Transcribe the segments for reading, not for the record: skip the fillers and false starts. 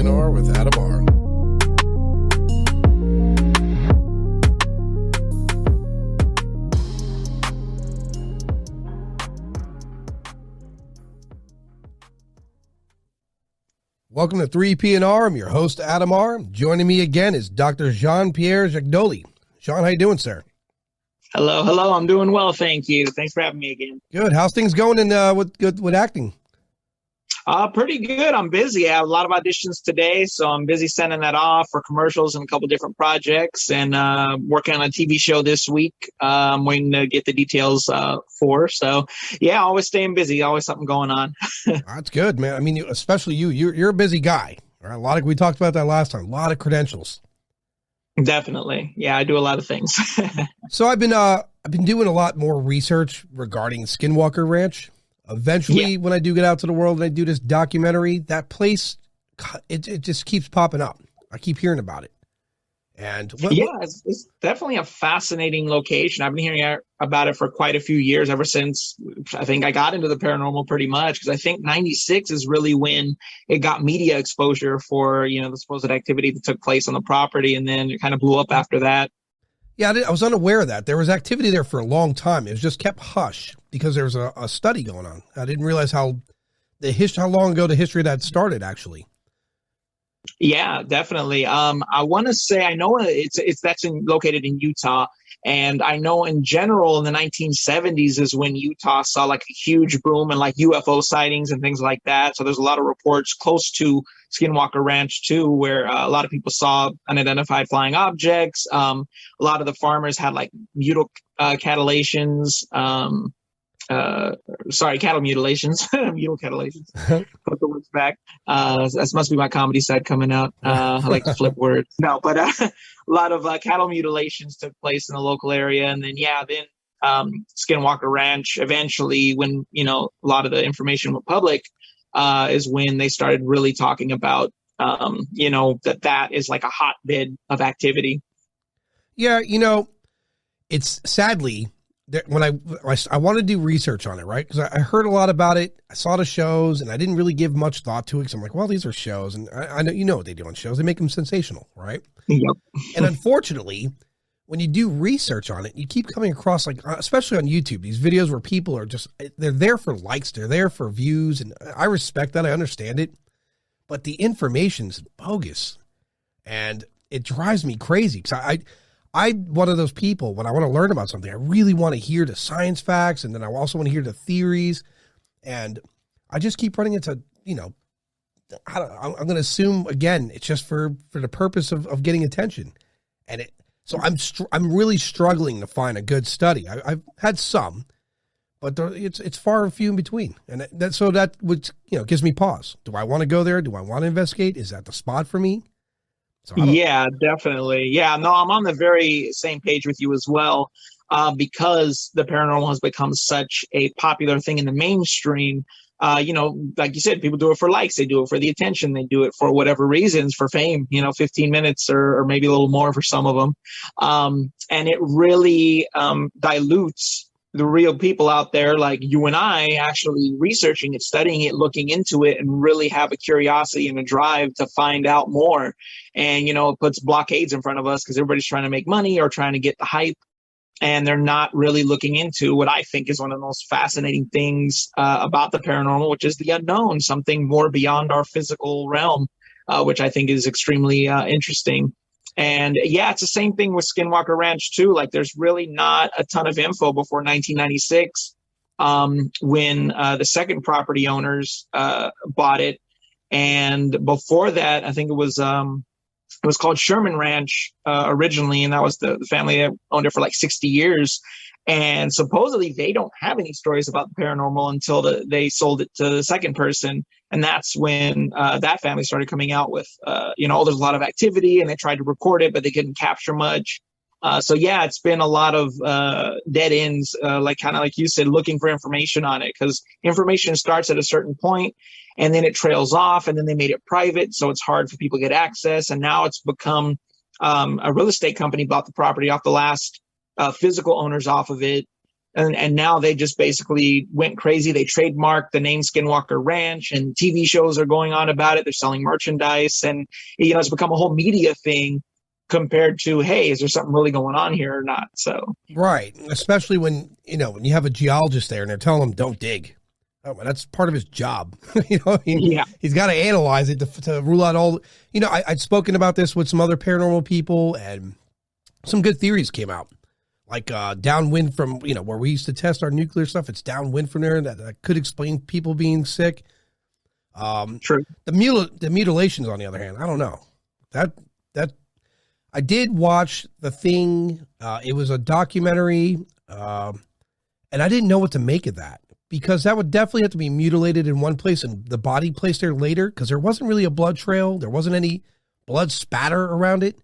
P&R with Adam R. Welcome to 3P&R. I'm your host, Adam R. Joining me again is Dr. Pierre Giagnoli. Sean, how you doing, sir? Hello. I'm doing well, thank you. Thanks for having me again. Good. How's things going with acting? Pretty good. I'm busy. I have a lot of auditions today, so I'm busy sending that off for commercials and a couple different projects, and working on a TV show this week. I'm waiting to get the details for. So, yeah, always staying busy. Always something going on. That's good, man. I mean, especially you're a busy guy. Right? We talked about that last time. A lot of credentials. Definitely. Yeah, I do a lot of things. So I've been doing a lot more research regarding Skinwalker Ranch. Eventually, when I do get out to the world and I do this documentary, that place, it just keeps popping up. I keep hearing about it. And it's definitely a fascinating location. I've been hearing about it for quite a few years, ever since I think I got into the paranormal pretty much, because I think 96 is really when it got media exposure for, the supposed activity that took place on the property. And then it kind of blew up after that. Yeah, I was unaware of that. There was activity there for a long time. It was just kept hush because there was a study going on. I didn't realize how long ago the history of that started, actually. Yeah, definitely. I want to say, I know located in Utah, and I know in general in the 1970s is when Utah saw like a huge boom in like UFO sightings and things like that. So there's a lot of reports close to Skinwalker Ranch too, where a lot of people saw unidentified flying objects. A lot of the farmers had like cattle mutilations, mule catalations. Put the words back. That must be my comedy side coming out. I like to flip words. No, but a lot of cattle mutilations took place in the local area. And then, Skinwalker Ranch, eventually, when, a lot of the information went public, is when they started really talking about, that is like a hotbed of activity. Yeah, it's sadly, when I want to do research on it, right? Because I heard a lot about it. I saw the shows, and I didn't really give much thought to it. Because I'm like, well, these are shows, and I know what they do on shows. They make them sensational, right? Yep. And unfortunately, when you do research on it, you keep coming across, like, especially on YouTube, these videos where people are they're there for likes, they're there for views, and I respect that. I understand it, but the information's bogus, and it drives me crazy because I'm one of those people, when I want to learn about something, I really want to hear the science facts, and then I also want to hear the theories, and I just keep running into, I'm going to assume, again, it's just for the purpose of getting attention. And so I'm really struggling to find a good study. I've had some, but it's far and few in between. And that would, gives me pause. Do I want to go there? Do I want to investigate? Is that the spot for me? Yeah, definitely. Yeah, no, I'm on the very same page with you as well, because the paranormal has become such a popular thing in the mainstream. Like you said, people do it for likes, they do it for the attention, they do it for whatever reasons, for fame, 15 minutes or maybe a little more for some of them. And it really dilutes the real people out there like you and I actually researching it, studying it, looking into it, and really have a curiosity and a drive to find out more. And, it puts blockades in front of us because everybody's trying to make money or trying to get the hype. And they're not really looking into what I think is one of the most fascinating things about the paranormal, which is the unknown, something more beyond our physical realm, which I think is extremely interesting. And yeah, it's the same thing with Skinwalker Ranch too. Like there's really not a ton of info before 1996, when the second property owners bought it. And before that, I think it was called Sherman Ranch originally, and that was the family that owned it for like 60 years. And supposedly they don't have any stories about the paranormal until they sold it to the second person. And that's when that family started coming out with, there's a lot of activity, and they tried to record it, but they couldn't capture much. So yeah, it's been a lot of dead ends, like you said, looking for information on it, because information starts at a certain point and then it trails off, and then they made it private. So it's hard for people to get access. And now it's become a real estate company bought the property off the last physical owners off of it. And now they just basically went crazy. They trademarked the name Skinwalker Ranch, and TV shows are going on about it. They're selling merchandise, and it's become a whole media thing compared to, hey, is there something really going on here or not? So right, especially when when you have a geologist there and they're telling them don't dig. Oh, that's part of his job. He's got to analyze it to rule out all. I'd spoken about this with some other paranormal people, and some good theories came out. Like downwind from, where we used to test our nuclear stuff, it's downwind from there. That could explain people being sick. True. The mutilations, on the other hand, I don't know. That I did watch The Thing. It was a documentary, and I didn't know what to make of that, because that would definitely have to be mutilated in one place and the body placed there later, because there wasn't really a blood trail. There wasn't any blood spatter around it.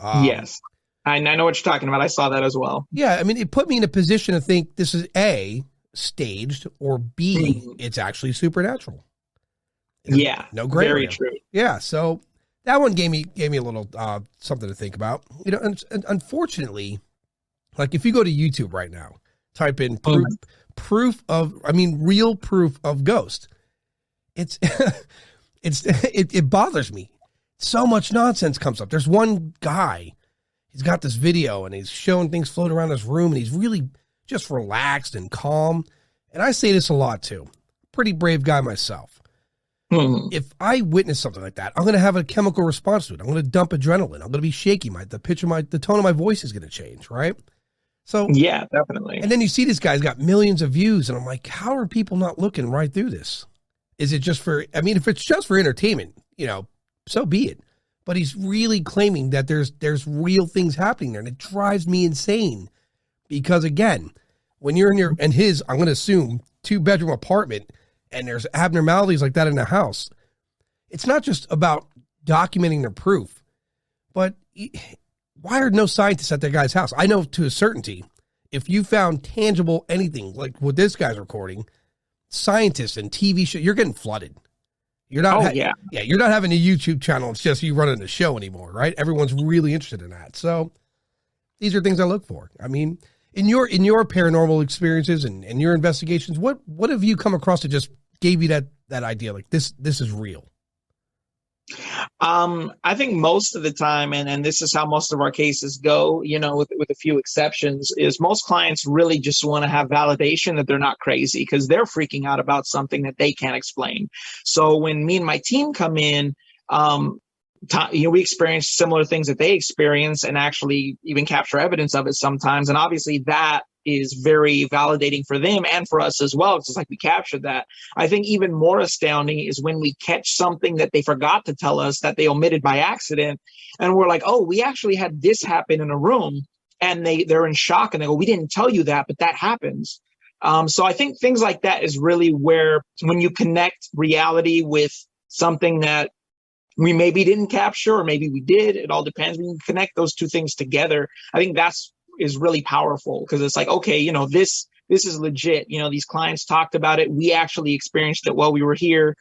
Yes. I know what you're talking about. I saw that as well. Yeah, I mean, it put me in a position to think this is A, staged, or B, it's actually supernatural. Yeah, no gray very area. true. Yeah, so that one gave me a little something to think about. And unfortunately, like if you go to YouTube right now, type in real proof of ghost. It bothers me. So much nonsense comes up. There's one guy. He's got this video and he's showing things floating around his room, and he's really just relaxed and calm. And I say this a lot too. Pretty brave guy myself. If I witness something like that, I'm going to have a chemical response to it. I'm going to dump adrenaline. I'm going to be shaky. The tone of my voice is going to change, right? So yeah, definitely. And then you see this guy's got millions of views, and I'm like, how are people not looking right through this? Is it just for? I mean, if it's just for entertainment, so be it. But he's really claiming that there's real things happening there, and it drives me insane. Because again, when you're in his, I'm going to assume 2-bedroom apartment, and there's abnormalities like that in the house, it's not just about documenting the proof, but why are no scientists at that guy's house? I know to a certainty, if you found tangible anything like what this guy's recording, scientists and TV show, you're getting flooded. You're not, you're not having a YouTube channel. It's just you running the show anymore, right? Everyone's really interested in that. So these are things I look for. I mean, in your paranormal experiences and your investigations, what have you come across that just gave you that idea? Like this is real. I think most of the time, and this is how most of our cases go, with a few exceptions, is most clients really just want to have validation that they're not crazy, because they're freaking out about something that they can't explain. So when me and my team come in, we experience similar things that they experience, and actually even capture evidence of it sometimes. And obviously that is very validating for them and for us as well. It's like we captured that. I think even more astounding is when we catch something that they forgot to tell us, that they omitted by accident, and we're like, oh, we actually had this happen in a room, and they're in shock, and they go, we didn't tell you that, but that happens. So I think things like that is really where, when you connect reality with something that we maybe didn't capture, or maybe we did, it all depends. When you connect those two things together, I think that's is really powerful, because it's like, okay, this is legit. These clients talked about it. We actually experienced it while we were here.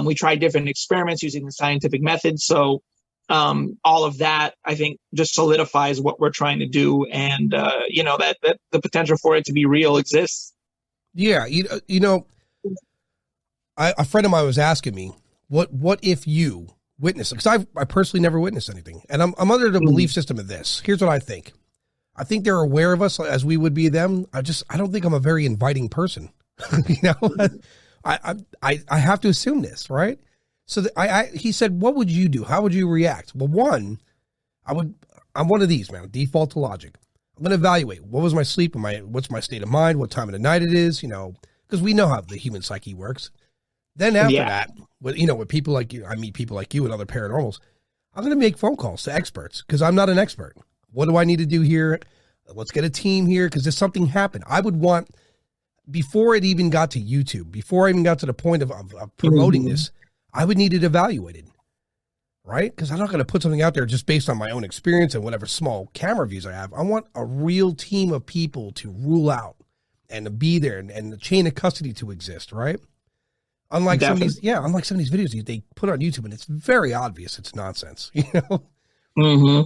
We tried different experiments using the scientific method. So all of that, I think, just solidifies what we're trying to do. And, that the potential for it to be real exists. Yeah. A friend of mine was asking me, what if you witness it? Because I personally never witnessed anything. And I'm under the belief system of this. Here's what I think. I think they're aware of us as we would be them. I don't think I'm a very inviting person. I have to assume this, right? So he said, what would you do? How would you react? Well, one, I'm one of these, man, default to logic. I'm going to evaluate what was my sleep, what's my state of mind, what time of the night it is, because we know how the human psyche works. Then after that, with people like you, I meet people like you and other paranormals, I'm going to make phone calls to experts, because I'm not an expert. What do I need to do here? Let's get a team here, because there's something happened. I would want, before it even got to YouTube, before I even got to the point of promoting this, I would need it evaluated, right? Because I'm not going to put something out there just based on my own experience and whatever small camera views I have. I want a real team of people to rule out and to be there, and the chain of custody to exist, right? Unlike some of these videos they put on YouTube, and it's very obvious it's nonsense, hmm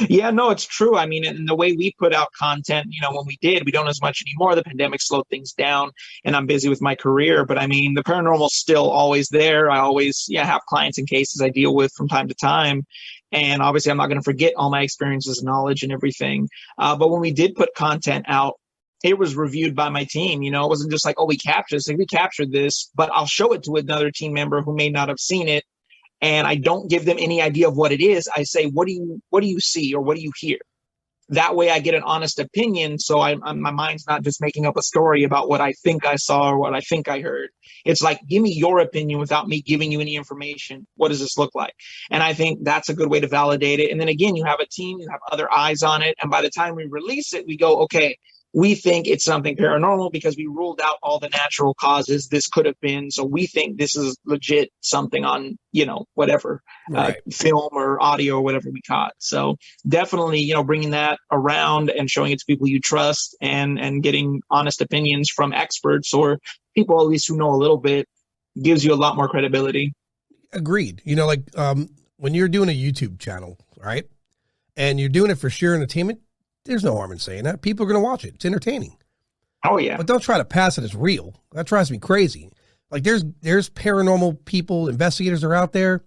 Yeah, no, it's true. I mean, and the way we put out content, when we did, we don't as much anymore. The pandemic slowed things down, and I'm busy with my career. But I mean, the paranormal's still always there. I always, have clients and cases I deal with from time to time. And obviously, I'm not going to forget all my experiences and knowledge and everything. But when we did put content out, it was reviewed by my team. It wasn't just like, oh, we captured this. Like, we captured this, but I'll show it to another team member who may not have seen it, and I don't give them any idea of what it is. I say, what do you see or what do you hear? That way I get an honest opinion. So my mind's not just making up a story about what I think I saw or what I think I heard. It's like, give me your opinion without me giving you any information. What does this look like? And I think that's a good way to validate it. And then again, you have a team, you have other eyes on it. And by the time we release it, we go, okay, we think it's something paranormal because we ruled out all the natural causes this could have been. So we think this is legit something on, whatever, Right. film or audio or whatever we caught. So definitely, bringing that around and showing it to people you trust and getting honest opinions from experts or people at least who know a little bit gives you a lot more credibility. Agreed. When you're doing a YouTube channel, right, and you're doing it for sheer entertainment, there's no harm in saying that. People are going to watch it. It's entertaining. Oh, yeah. But don't try to pass it as real. That drives me crazy. Like there's paranormal people, investigators are out there.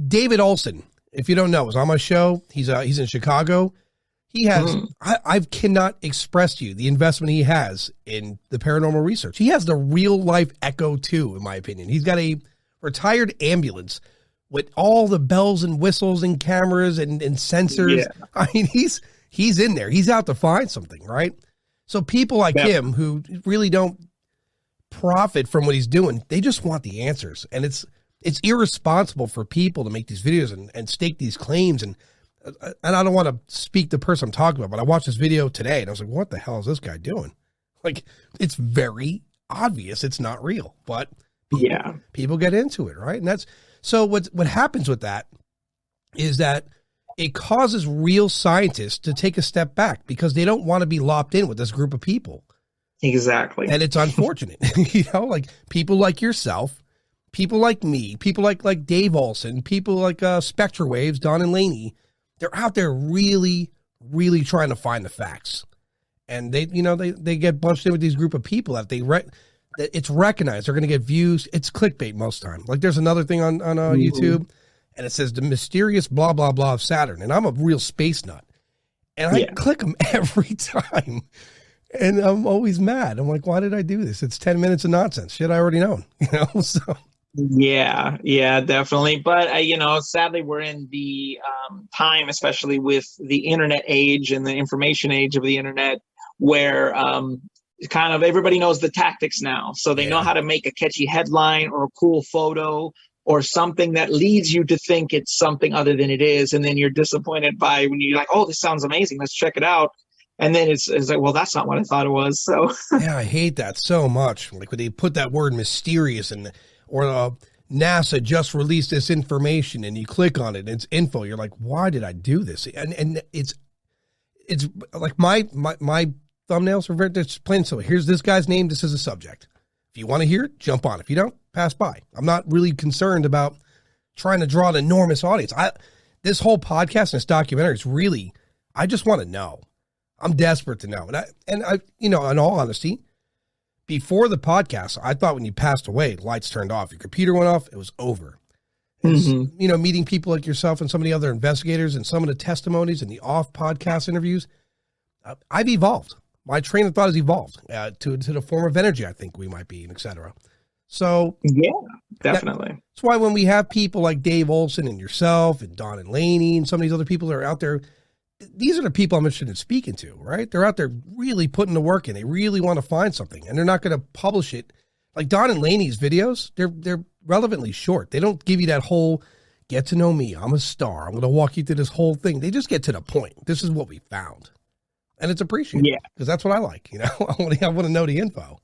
David Olson, if you don't know, was on my show. He's in Chicago. He has, I cannot express to you the investment he has in the paranormal research. He has the real life Echo 2, in my opinion. He's got a retired ambulance with all the bells and whistles and cameras and sensors. Yeah. I mean, he's in there. He's out to find something, right? So people like him who really don't profit from what he's doing, they just want the answers. And it's irresponsible for people to make these videos and stake these claims. And I don't want to speak the person I'm talking about, but I watched this video today and I was like, what the hell is this guy doing? Like, it's very obvious it's not real, but people get into it, right? And that's, so what happens with that is that it causes real scientists to take a step back because they don't want to be lopped in with this group of people. Exactly. And it's unfortunate, like people like yourself, people like me, people like Dave Olson, people like Spectre Waves, Don and Laney. They're out there really, really trying to find the facts. And they get bunched in with these group of people that it's recognized. They're going to get views. It's clickbait most time. Like there's another thing on YouTube and it says the mysterious blah, blah, blah of Saturn. And I'm a real space nut. And I click them every time. And I'm always mad. I'm like, why did I do this? It's 10 minutes of nonsense. Shit I already known, so. Yeah, definitely. But, sadly, we're in the time, especially with the internet age and the information age of the internet, where kind of everybody knows the tactics now. So they know how to make a catchy headline or a cool photo or something that leads you to think it's something other than it is. And then you're disappointed by when you're like, oh, this sounds amazing. Let's check it out. And then it's like, well, that's not what I thought it was. So yeah, I hate that so much. Like when they put that word mysterious or NASA just released this information and you click on it and it's info. You're like, why did I do this? And it's like my thumbnails are very, just plain so. Here's this guy's name. This is a subject. If you want to hear it, jump on. If you don't, pass by. I'm not really concerned about trying to draw an enormous audience. This whole podcast and this documentary is really, I just want to know. I'm desperate to know. And I, in all honesty, before the podcast, I thought when you passed away, lights turned off, your computer went off, it was over. Meeting people like yourself and some of the other investigators and some of the testimonies and the off podcast interviews, I've evolved. My train of thought has evolved to the form of energy I think we might be, et cetera. So yeah, definitely. That's why when we have people like Dave Olson and yourself and Don and Laney and some of these other people that are out there, these are the people I'm interested in speaking to, right? They're out there really putting the work in. They really want to find something, and they're not going to publish it. Like Don and Laney's videos, they're relevantly short. They don't give you that whole get to know me. I'm a star. I'm going to walk you through this whole thing. They just get to the point. This is what we found, and it's appreciated. Yeah, because that's what I like. I want to know the info.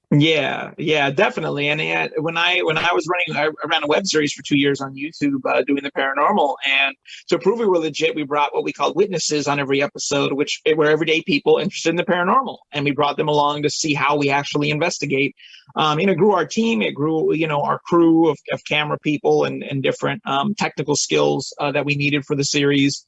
Yeah, definitely. And when I was running, I ran a web series for 2 years on YouTube, doing the paranormal. And to prove we were legit, we brought what we called witnesses on every episode, which were everyday people interested in the paranormal, and we brought them along to see how we actually investigate. It grew our team, it grew our crew of camera people and different technical skills that we needed for the series.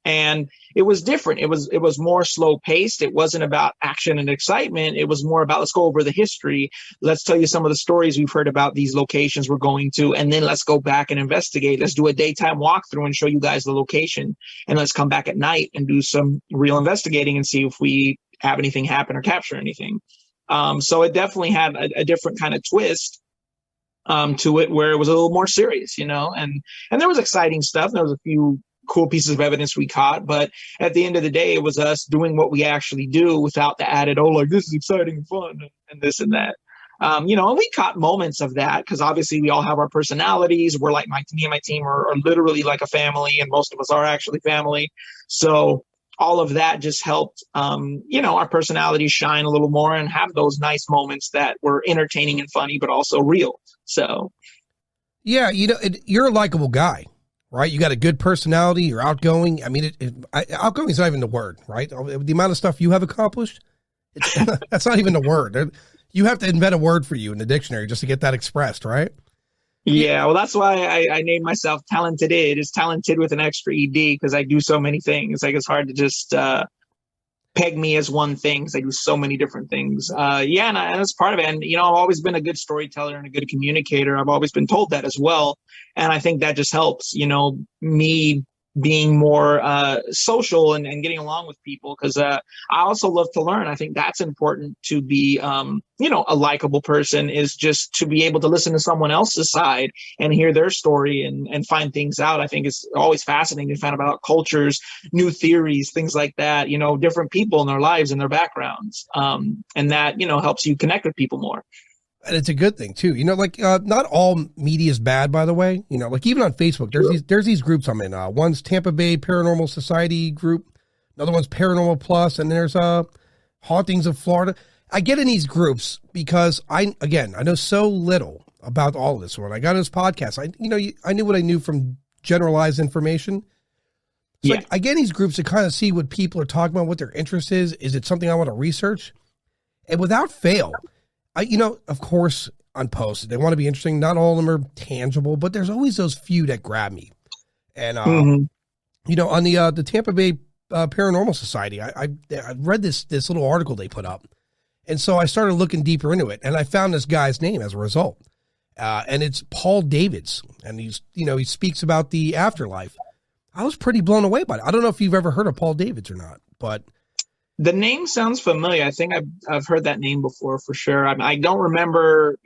And it was different. It was more slow paced. It wasn't about action and excitement. It was more about, let's go over the history. Let's tell you some of the stories we've heard about these locations we're going to, and then let's go back and investigate. Let's do a daytime walkthrough and show you guys the location, and let's come back at night and do some real investigating and see if we have anything happen or capture anything. So it definitely had a different kind of twist to it, where it was a little more serious, and there was exciting stuff. There was a few cool pieces of evidence we caught, but at the end of the day, it was us doing what we actually do without the added, oh, like, this is exciting and fun and this and that. And we caught moments of that because obviously we all have our personalities. We're like, me and my team are literally like a family, and most of us are actually family. So all of that just helped, our personalities shine a little more and have those nice moments that were entertaining and funny, but also real. So, Yeah, you're a likable guy, right? You got a good personality. You're outgoing. I mean, outgoing is not even the word, right? The amount of stuff you have accomplished, that's not even the word. You have to invent a word for you in the dictionary just to get that expressed, right? Yeah, well, that's why I named myself Talented. It's talented with an extra ed, because I do so many things. Like, it's hard to just peg me as one thing, because I do so many different things. And that's part of it. And I've always been a good storyteller and a good communicator. I've always been told that as well, and I think that just helps. Me being more social and getting along with people, because I also love to learn. I think that's important to be, a likable person, is just to be able to listen to someone else's side and hear their story and find things out. I think it's always fascinating to find about cultures, new theories, things like that, different people in their lives and their backgrounds. And that, helps you connect with people more. And it's a good thing too. Not all media is bad, by the way. Even on Facebook, there's these groups I'm in. One's Tampa Bay Paranormal Society group. Another one's Paranormal Plus, and there's Hauntings of Florida. I get in these groups because I know so little about all of this. When I got on this podcast, I knew what I knew from generalized information. So Yeah. I get in these groups to kind of see what people are talking about, what their interest is. Is it something I want to research? And without fail, of course, on posts, they want to be interesting. Not all of them are tangible, but there's always those few that grab me. And, on the Tampa Bay Paranormal Society, I read this little article they put up. And so I started looking deeper into it, and I found this guy's name as a result. And it's Paul Davids. And he speaks about the afterlife. I was pretty blown away by it. I don't know if you've ever heard of Paul Davids or not, but The name sounds familiar. I think I've heard that name before, for sure. I don't remember,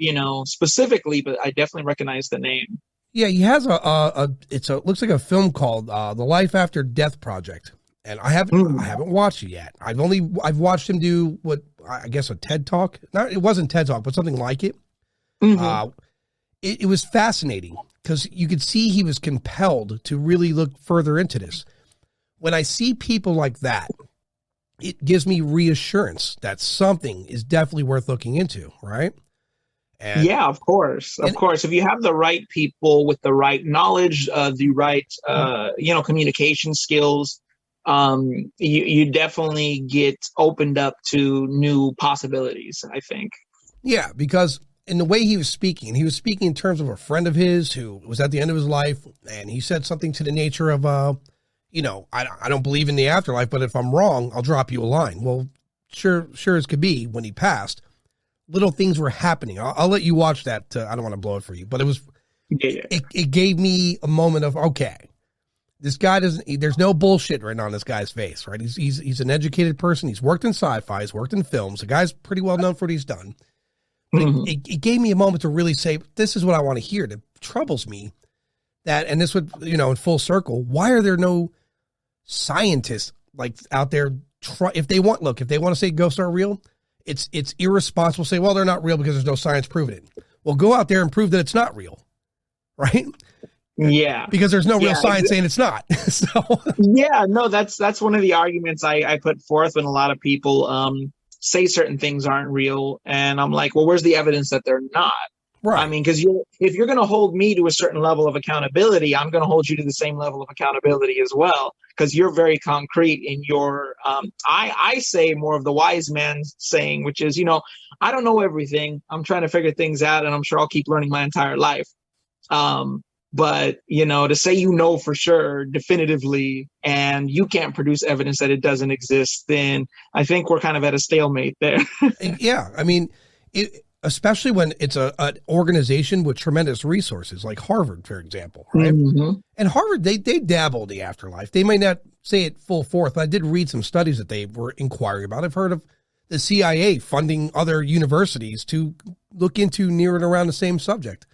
specifically, but I definitely recognize the name. yeah, he has looks like a film called The Life After Death Project. And I haven't watched it yet. I've watched him do what I guess a TED Talk. It wasn't TED Talk, but something like it. Mm-hmm. It was fascinating because you could see he was compelled to really look further into this. When I see people like that, it gives me reassurance that something is definitely worth looking into, right? And, yeah, of course. Of course. If you have the right people with the right knowledge, the right, communication skills, you definitely get opened up to new possibilities, I think. Yeah, because in the way he was speaking in terms of a friend of his who was at the end of his life, and he said something to the nature of, I don't believe in the afterlife, but if I'm wrong, I'll drop you a line. Well, sure as could be, when he passed, little things were happening. I'll let you watch that. I don't want to blow it for you, but it was, it gave me a moment of, okay, this guy there's no bullshit written on this guy's face, right? He's an educated person. He's worked in sci-fi, he's worked in films. The guy's pretty well known for what he's done. But it gave me a moment to really say, this is what I want to hear. That troubles me that, and this would, in full circle, why are there no scientists out there if they want to say ghosts are real, it's irresponsible to say, well, they're not real because there's no science proving it. Well, go out there and prove that it's not real, right? Yeah, because there's no real science saying it's not. So yeah, no, that's one of the arguments I put forth when a lot of people say certain things aren't real. And I'm like, well, where's the evidence that they're not? Right. I mean, because if you're going to hold me to a certain level of accountability, I'm going to hold you to the same level of accountability as well, because you're very concrete in your, I say more of the wise man saying, which is, I don't know everything. I'm trying to figure things out, and I'm sure I'll keep learning my entire life. But, to say for sure, definitively, and you can't produce evidence that it doesn't exist, then I think we're kind of at a stalemate there. Yeah. I mean, especially when it's an organization with tremendous resources, like Harvard, for example, right? Mm-hmm. And Harvard, they dabble in the afterlife. They might not say it full forth, but I did read some studies that they were inquiring about. I've heard of the CIA funding other universities to look into near and around the same subject.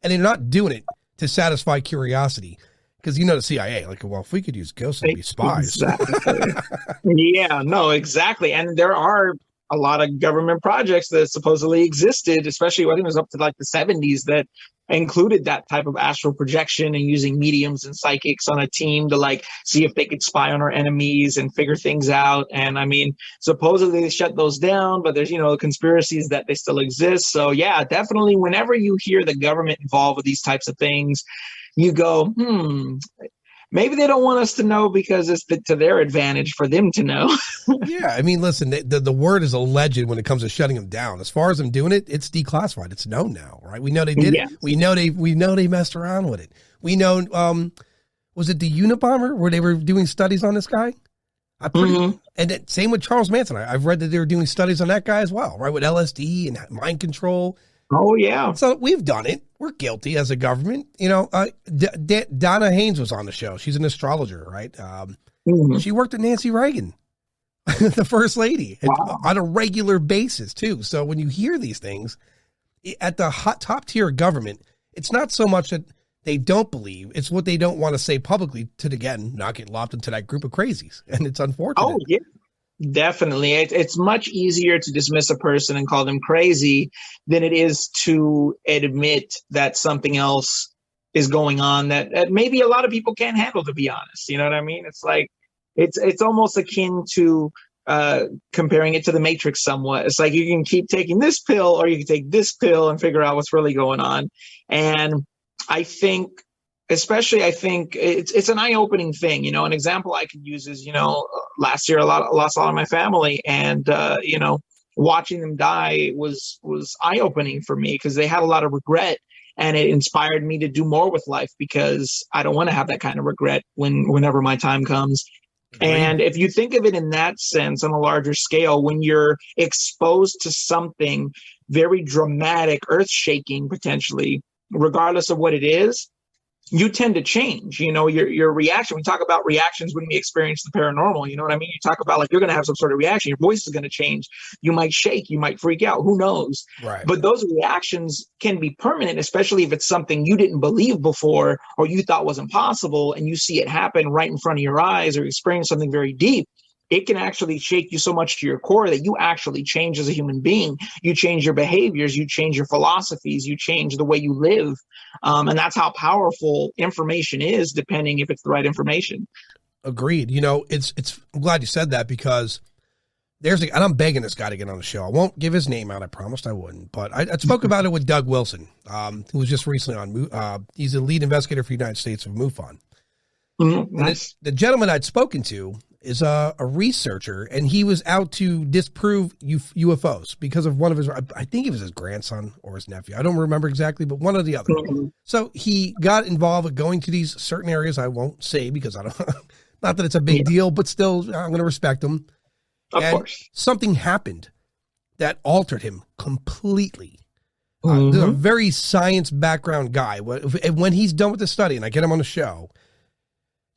And they're not doing it to satisfy curiosity. Because the CIA, like, well, if we could use ghosts to be spies. Exactly. Yeah, no, exactly. And there are a lot of government projects that supposedly existed, especially I think it was up to like the 70s, that included that type of astral projection and using mediums and psychics on a team to like see if they could spy on our enemies and figure things out. And I mean, supposedly they shut those down, but there's, conspiracies that they still exist. So yeah, definitely whenever you hear the government involved with these types of things, you go, maybe they don't want us to know because it's to their advantage for them to know. Yeah, I mean, listen, the word is alleged when it comes to shutting them down. As far as them doing it, it's declassified. It's known now, right? We know they did it. We know they messed around with it. We know, was it the Unabomber where they were doing studies on this guy? And same with Charles Manson. I've read that they were doing studies on that guy as well, right? With LSD and mind control. Oh, yeah. So we've done it. We're guilty as a government. Donna Haynes was on the show. She's an astrologer, right? She worked with Nancy Reagan, the first lady, on a regular basis, too. So when you hear these things at the top tier of government, it's not so much that they don't believe. It's what they don't want to say publicly to, again, not get lopped into that group of crazies. And it's unfortunate. Oh, yeah. Definitely. It's much easier to dismiss a person and call them crazy than it is to admit that something else is going on that maybe a lot of people can't handle, to be honest. You know what I mean? It's like, it's almost akin to comparing it to the Matrix somewhat. It's like you can keep taking this pill or you can take this pill and figure out what's really going on. And I think it's an eye-opening thing. An example I could use is, last year I lost a lot of my family, and watching them die was eye-opening for me because they had a lot of regret, and it inspired me to do more with life because I don't want to have that kind of regret whenever my time comes. And if you think of it in that sense, on a larger scale, when you're exposed to something very dramatic, earth-shaking potentially, regardless of what it is, you tend to change, your reaction. We talk about reactions when we experience the paranormal. You know what I mean? You talk about like you're going to have some sort of reaction. Your voice is going to change. You might shake. You might freak out. Who knows? Right. But those reactions can be permanent, especially if it's something you didn't believe before or you thought wasn't possible, and you see it happen right in front of your eyes or experience something very deep. It can actually shake you so much to your core that you actually change as a human being. You change your behaviors, you change your philosophies, you change the way you live. And that's how powerful information is, depending if it's the right information. Agreed. I'm glad you said that because and I'm begging this guy to get on the show. I won't give his name out. I promised I wouldn't, but I spoke about it with Doug Wilson, who was just recently on, he's a lead investigator for the United States of MUFON. Nice. The gentleman I'd spoken to is a researcher, and he was out to disprove UFOs because of one of his, I think it was his grandson or his nephew. I don't remember exactly, but one or the other. So he got involved with going to these certain areas. I won't say because I don't, not that it's a big deal, but still I'm going to respect him. Of course. Something happened that altered him completely. A very science background guy. When he's done with the study and I get him on the show,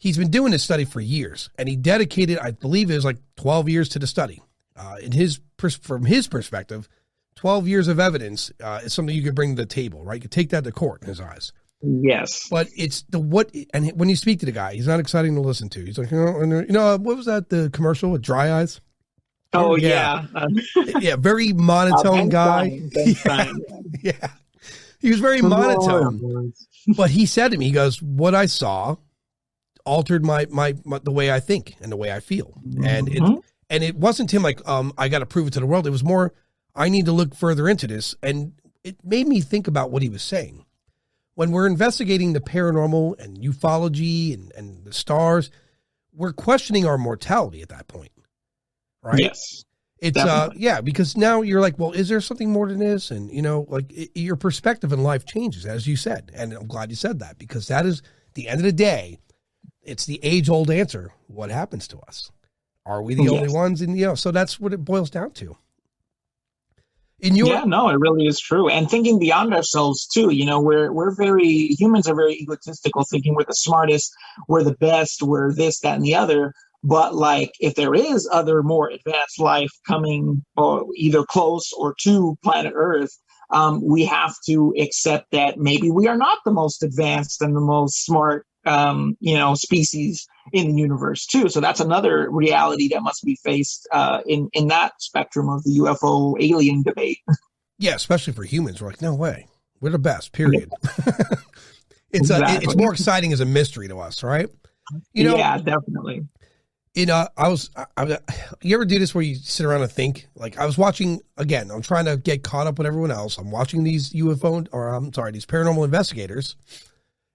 he's been doing this study for years, and he dedicated, I believe it was like 12 years to the study. From his perspective, 12 years of evidence is something you could bring to the table, right? You could take that to court in his eyes. Yes. But it's and when you speak to the guy, he's not exciting to listen to. He's like, what was that, the commercial with Dry Eyes? Oh, yeah. Yeah, very monotone guy. Yeah. He was very monotone. But he said to me, he goes, what I saw altered my the way I think and the way I feel. And And it wasn't him like, I got to prove it to the world. It was more, I need to look further into this. And it made me think about what he was saying. When we're investigating the paranormal and ufology and the stars, we're questioning our mortality at that point, right? Yes. It's because now you're like, well, is there something more than this? And your perspective in life changes, as you said. And I'm glad you said that, because that is the end of the day. It's the age old answer. What happens to us? Are we the only ones? And so that's what it boils down to. No, it really is true. And thinking beyond ourselves too, humans are very egotistical, thinking we're the smartest, we're the best, we're this, that, and the other. But like, if there is other more advanced life coming, or either close or to planet Earth, we have to accept that maybe we are not the most advanced and the most smart, species in the universe too. So that's another reality that must be faced in that spectrum of the UFO alien debate. Yeah, especially for humans. We're like, no way. We're the best, period. Exactly. It's more exciting as a mystery to us, right? Yeah, definitely. You ever do this where you sit around and think? Like, I was watching, again, I'm trying to get caught up with everyone else. I'm watching these these paranormal investigators,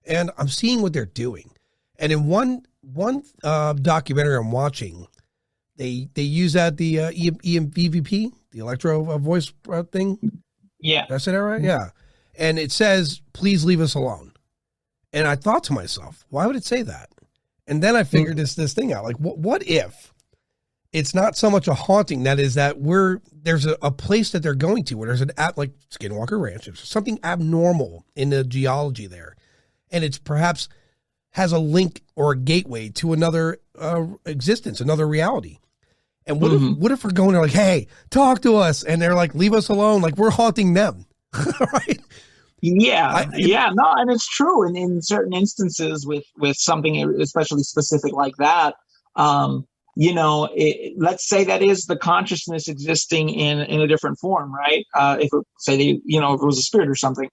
and I'm seeing what they're doing. And in one documentary I'm watching, they use that the EVP, the electro voice thing. Yeah. Did I say that right? Yeah. And it says, please leave us alone. And I thought to myself, why would it say that? And then I figured this thing out. Like, what if it's not so much a haunting, that is that there's a place that they're going to where there's like Skinwalker Ranch, there's something abnormal in the geology there. And it's perhaps has a link or a gateway to another existence, another reality. And what if we're going there like, hey, talk to us, and they're like, leave us alone, like we're haunting them, right? And it's true. And in certain instances with something especially specific like that, let's say that is the consciousness existing in a different form, right? If it was a spirit or something,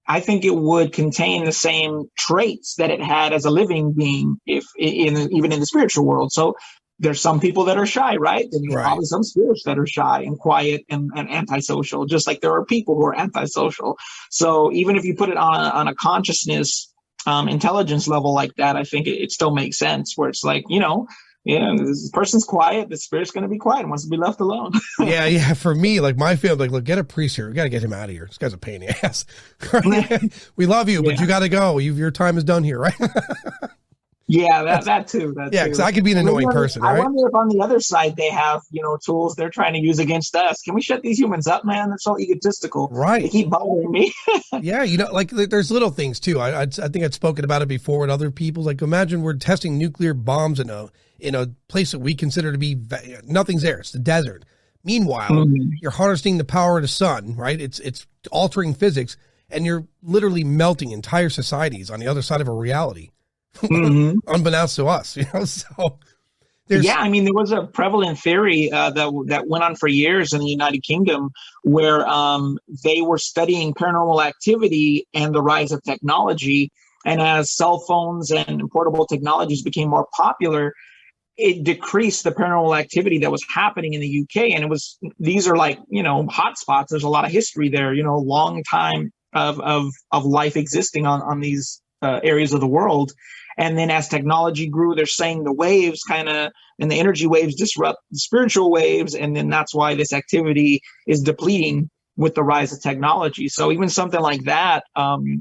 I think it would contain the same traits that it had as a living being, even in the spiritual world. So there's some people that are shy, right? Then there's probably some spirits that are shy and quiet and antisocial, just like there are people who are antisocial. So even if you put it on a consciousness, intelligence level like that, I think it still makes sense, where it's like, this person's quiet, the spirit's going to be quiet and wants to be left alone. Yeah. For me, like my family, like, look, get a priest here. We got to get him out of here. This guy's a pain in the ass. We love you, but you got to go. Your time is done here, right? Yeah, that too. Because I could be an annoying person, right? I wonder if on the other side they have, tools they're trying to use against us. Can we shut these humans up, man? They're so egotistical. Right. They keep bothering me. Yeah, like there's little things too. I think I'd spoken about it before with other people. Like, imagine we're testing nuclear bombs in a place that we consider to be nothing's there. It's the desert. Meanwhile, you're harnessing the power of the sun, right? It's altering physics, and you're literally melting entire societies on the other side of a reality. Unbeknownst to us, so there was a prevalent theory that went on for years in the United Kingdom, where they were studying paranormal activity and the rise of technology, and as cell phones and portable technologies became more popular, it decreased the paranormal activity that was happening in the UK. And these are like hot spots. There's a lot of history there, long time of life existing on these areas of the world. And then as technology grew, they're saying the waves and the energy waves disrupt the spiritual waves. And then that's why this activity is depleting with the rise of technology. So even something like that,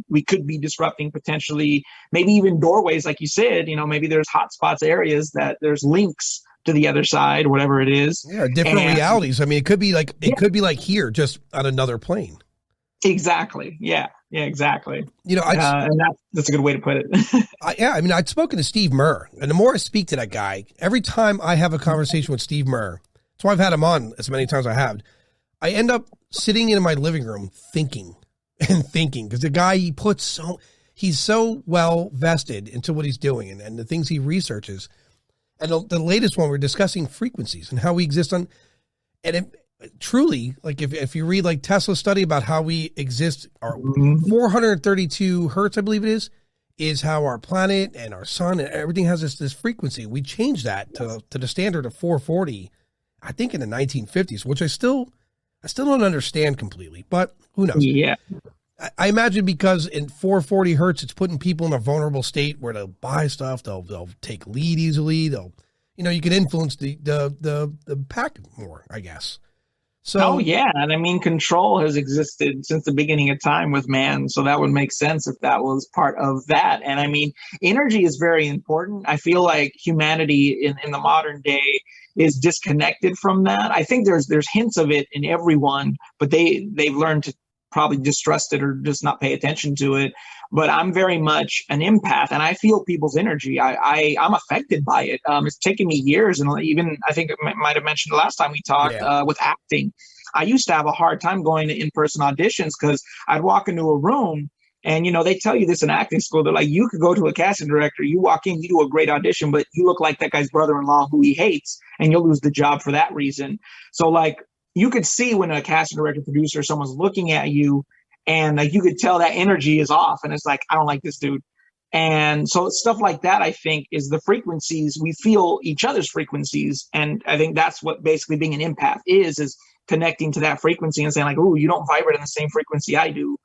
we could be disrupting potentially, maybe even doorways, like you said, maybe there's hotspots areas that there's links to the other side, whatever it is. Yeah, different realities. I mean, it could be like here, just on another plane. Exactly. Yeah, exactly. And that's a good way to put it. I'd spoken to Steve Murr, and the more I speak to that guy, every time I have a conversation with Steve Murr, that's why I've had him on as many times as I have, I end up sitting in my living room thinking, because the guy, he's so well vested into what he's doing and the things he researches. And the latest one, we're discussing frequencies and how we exist on, and it truly, like if you read like Tesla's study about how we exist, our 432 hertz, I believe it is how our planet and our sun and everything has this frequency. We changed that to the standard of 440, I think in the 1950s, which I still don't understand completely, but who knows? Yeah. I imagine because in 440 hertz, it's putting people in a vulnerable state where they'll buy stuff, they'll take lead easily, you can influence the pack more, I guess. So, oh yeah, and I mean, control has existed since the beginning of time with man, so that would make sense if that was part of that. And I mean, energy is very important. I feel like humanity in the modern day is disconnected from that. I think there's hints of it in everyone, but they've learned to probably distrust it or just not pay attention to it. But I'm very much an empath, and I feel people's energy. I'm affected by it. It's taken me years, and even I think I might have mentioned the last time we talked with acting. I used to have a hard time going to in-person auditions because I'd walk into a room and, they tell you this in acting school. They're like, you could go to a casting director, you walk in, you do a great audition, but you look like that guy's brother-in-law who he hates, and you'll lose the job for that reason. So like, you could see when a casting director, producer, someone's looking at you, and like you could tell that energy is off, and it's like, I don't like this dude. And so stuff like that, I think, is the frequencies. We feel each other's frequencies, and I think that's what basically being an empath is connecting to that frequency and saying like, oh, you don't vibrate on the same frequency I do.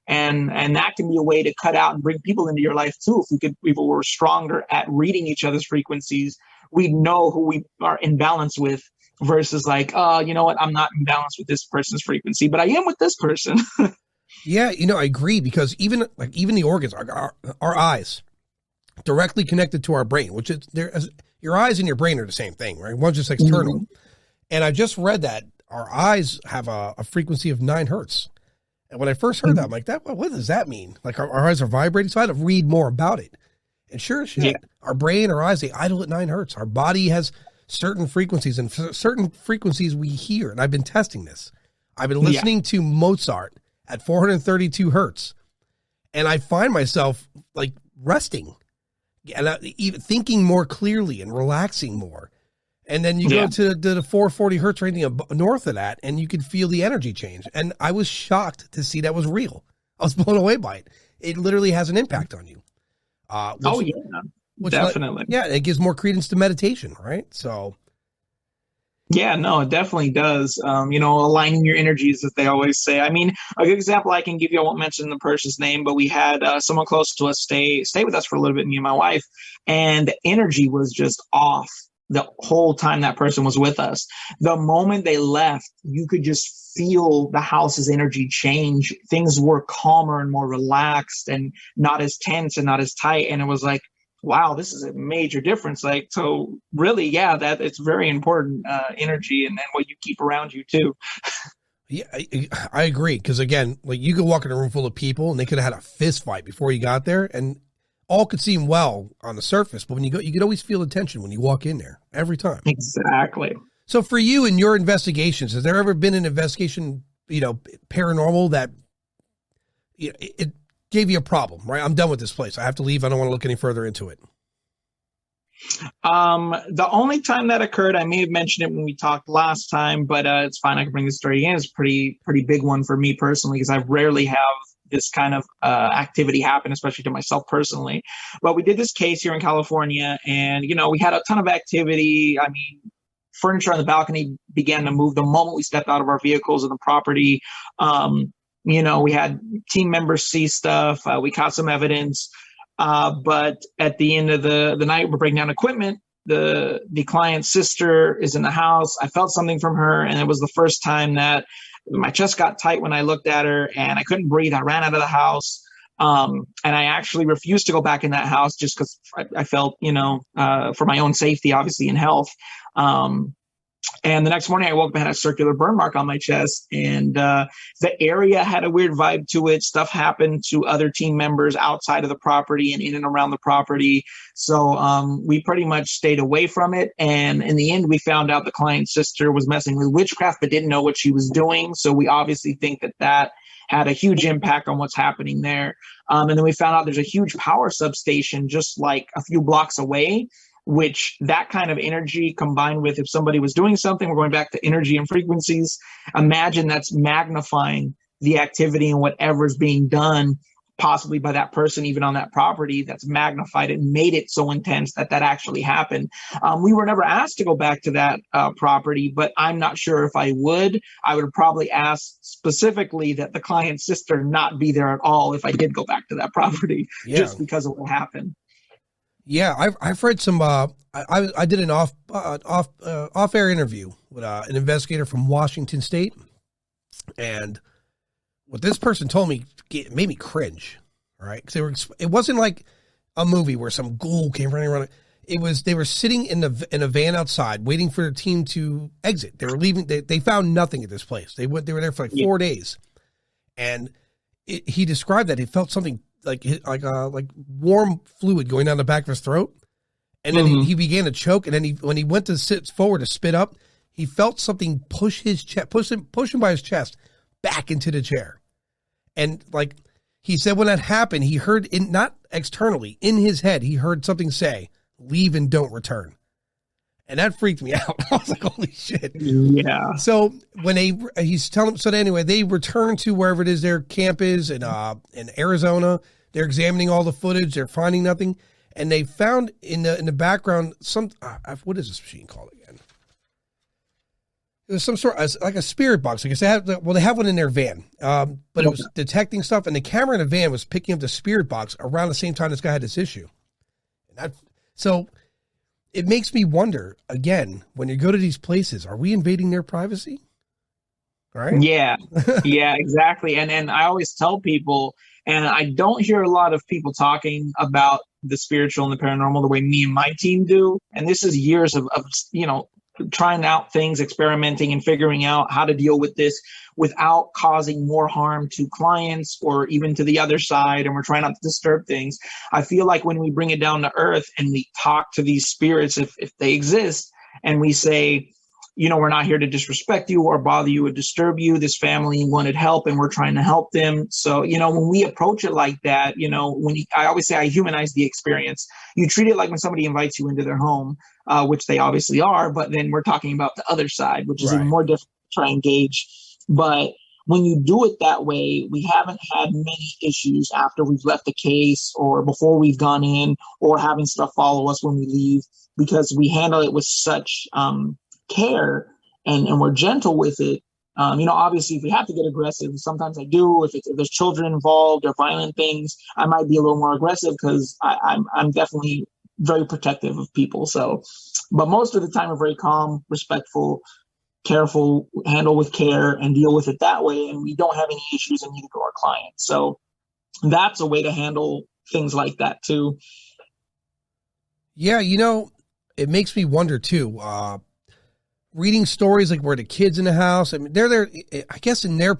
And that can be a way to cut out and bring people into your life too. If people were stronger at reading each other's frequencies, we'd know who we are in balance with versus like, oh, you know what? I'm not in balance with this person's frequency, but I am with this person. Yeah, I agree, because even the organs, our eyes, directly connected to our brain, which is your eyes and your brain are the same thing, right? One's just external. Mm-hmm. And I just read that our eyes have a frequency of 9 hertz. And when I first heard that, I'm like, what does that mean? Like our eyes are vibrating. So I had to read more about it. And sure as shit, our brain, our eyes, they idle at 9 hertz. Our body has certain frequencies, and certain frequencies we hear. And I've been testing this. I've been listening to Mozart at 432 hertz. And I find myself like resting and even thinking more clearly and relaxing more. And then you go to the 440 hertz rating north of that, and you could feel the energy change. And I was shocked to see that was real. I was blown away by it. It literally has an impact on you. Definitely. It gives more credence to meditation, right? So. Yeah, no, it definitely does. Aligning your energies, as they always say. I mean, a good example I can give you, I won't mention the person's name, but we had someone close to us stay with us for a little bit, me and my wife, and the energy was just off the whole time that person was with us. The moment they left, you could just feel the house's energy change. Things were calmer and more relaxed and not as tense and not as tight. And it was like, wow, this is a major difference. Like, so really, that it's very important, energy and what you keep around you too. Yeah, I agree. Because again, like you could walk in a room full of people and they could have had a fist fight before you got there, and all could seem well on the surface, but when you go, you could always feel the tension when you walk in there every time. Exactly. So for you and your investigations, has there ever been an investigation, paranormal that it gave you a problem, right? I'm done with this place. I have to leave. I don't want to look any further into it. The only time that occurred, I may have mentioned it when we talked last time, but it's fine. I can bring this story again. It's a pretty big one for me personally, because I rarely have this kind of activity happen, especially to myself personally. But we did this case here in California, and we had a ton of activity. I mean, furniture on the balcony began to move the moment we stepped out of our vehicles on the property. We had team members see stuff. We caught some evidence. But at the end of the night, we're breaking down equipment. The client's sister is in the house. I felt something from her, and it was the first time that my chest got tight when I looked at her, and I couldn't breathe. I ran out of the house. And I actually refused to go back in that house just because I felt, for my own safety, obviously, and health. And the next morning I woke up and had a circular burn mark on my chest, and the area had a weird vibe to it. Stuff happened to other team members outside of the property and in and around the property. So we pretty much stayed away from it. And in the end, we found out the client's sister was messing with witchcraft but didn't know what she was doing. So we obviously think that had a huge impact on what's happening there. And then we found out there's a huge power substation just like a few blocks away, which that kind of energy combined with if somebody was doing something, we're going back to energy and frequencies. Imagine that's magnifying the activity and whatever's being done. possibly by that person, even on that property, that's magnified and made it so intense that that actually happened. We were never asked to go back to that property, but I'm not sure if I would. I would probably ask specifically that the client's sister not be there at all if I did go back to that property, just because of what happened. Yeah, I've read some. I did an off air interview with an investigator from Washington State, and what this person told me made me cringe. All right, because it wasn't like a movie where some ghoul came running around. It was they were sitting in a van outside waiting for their team to exit. They were leaving. They found nothing at this place. They were there for like 4 days, and he described that he felt something like warm fluid going down the back of his throat. And then he began to choke. And then when he went to sit forward to spit up, he felt something push his chest, push him by his chest back into the chair. And like he said, when that happened, he heard not externally in his head, he heard something say, "Leave and don't return." And that freaked me out. I was like, holy shit. Yeah. So when he's telling them, so anyway, they return to wherever it is their camp is in Arizona. They're examining all the footage. They're finding nothing. And they found in the background some, what is this machine called again? It was some sort of, like a spirit box. I guess they have one in their van. But it was detecting stuff. And the camera in the van was picking up the spirit box around the same time this guy had this issue. So it makes me wonder, again, when you go to these places, are we invading their privacy? Right? Yeah, yeah, exactly. And I always tell people, and I don't hear a lot of people talking about the spiritual and the paranormal the way me and my team do. And this is years of trying out things, experimenting and figuring out how to deal with this without causing more harm to clients or even to the other side. And we're trying not to disturb things. I feel like when we bring it down to earth and we talk to these spirits, if they exist, and we say, we're not here to disrespect you or bother you or disturb you. This family wanted help and we're trying to help them. So, when we approach it like that, I always say I humanize the experience. You treat it like when somebody invites you into their home, which they obviously are, but then we're talking about the other side, which is even more difficult to try and engage. But when you do it that way, we haven't had many issues after we've left the case or before we've gone in or having stuff follow us when we leave, because we handle it with such care and we're gentle with it. Obviously if we have to get aggressive, sometimes I do. If there's children involved or violent things, I might be a little more aggressive because I'm definitely very protective of people. So, but most of the time we're very calm, respectful, careful, handle with care and deal with it that way. And we don't have any issues, and neither do our clients. So that's a way to handle things like that too. Yeah. It makes me wonder too, reading stories like where the kids in the house, I mean, they're there, I guess they're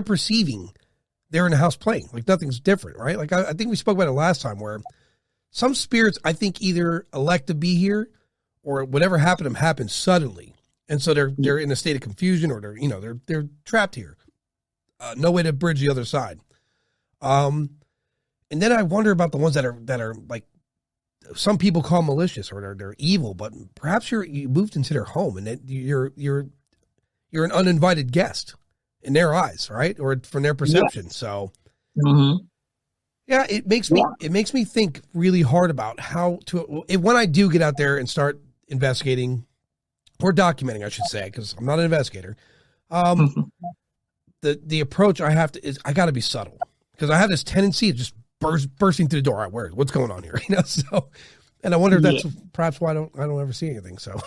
perceiving they're in the house playing, like nothing's different, right? Like I think we spoke about it last time where some spirits, I think, either elect to be here or whatever happened to them happened suddenly. And so they're in a state of confusion, or they're trapped here. No way to bridge the other side. And then I wonder about the ones that are like, some people call malicious or they're evil, but perhaps you moved into their home and you're an uninvited guest in their eyes, right? Or from their perception. Yes. So, yeah, it makes me think really hard about how to, when I do get out there and start investigating or documenting, I should say, because I'm not an investigator. The approach I have to is I got to be subtle, because I have this tendency of just bursting through the door. What's going on here? So, and I wonder if that's perhaps why I don't ever see anything. So,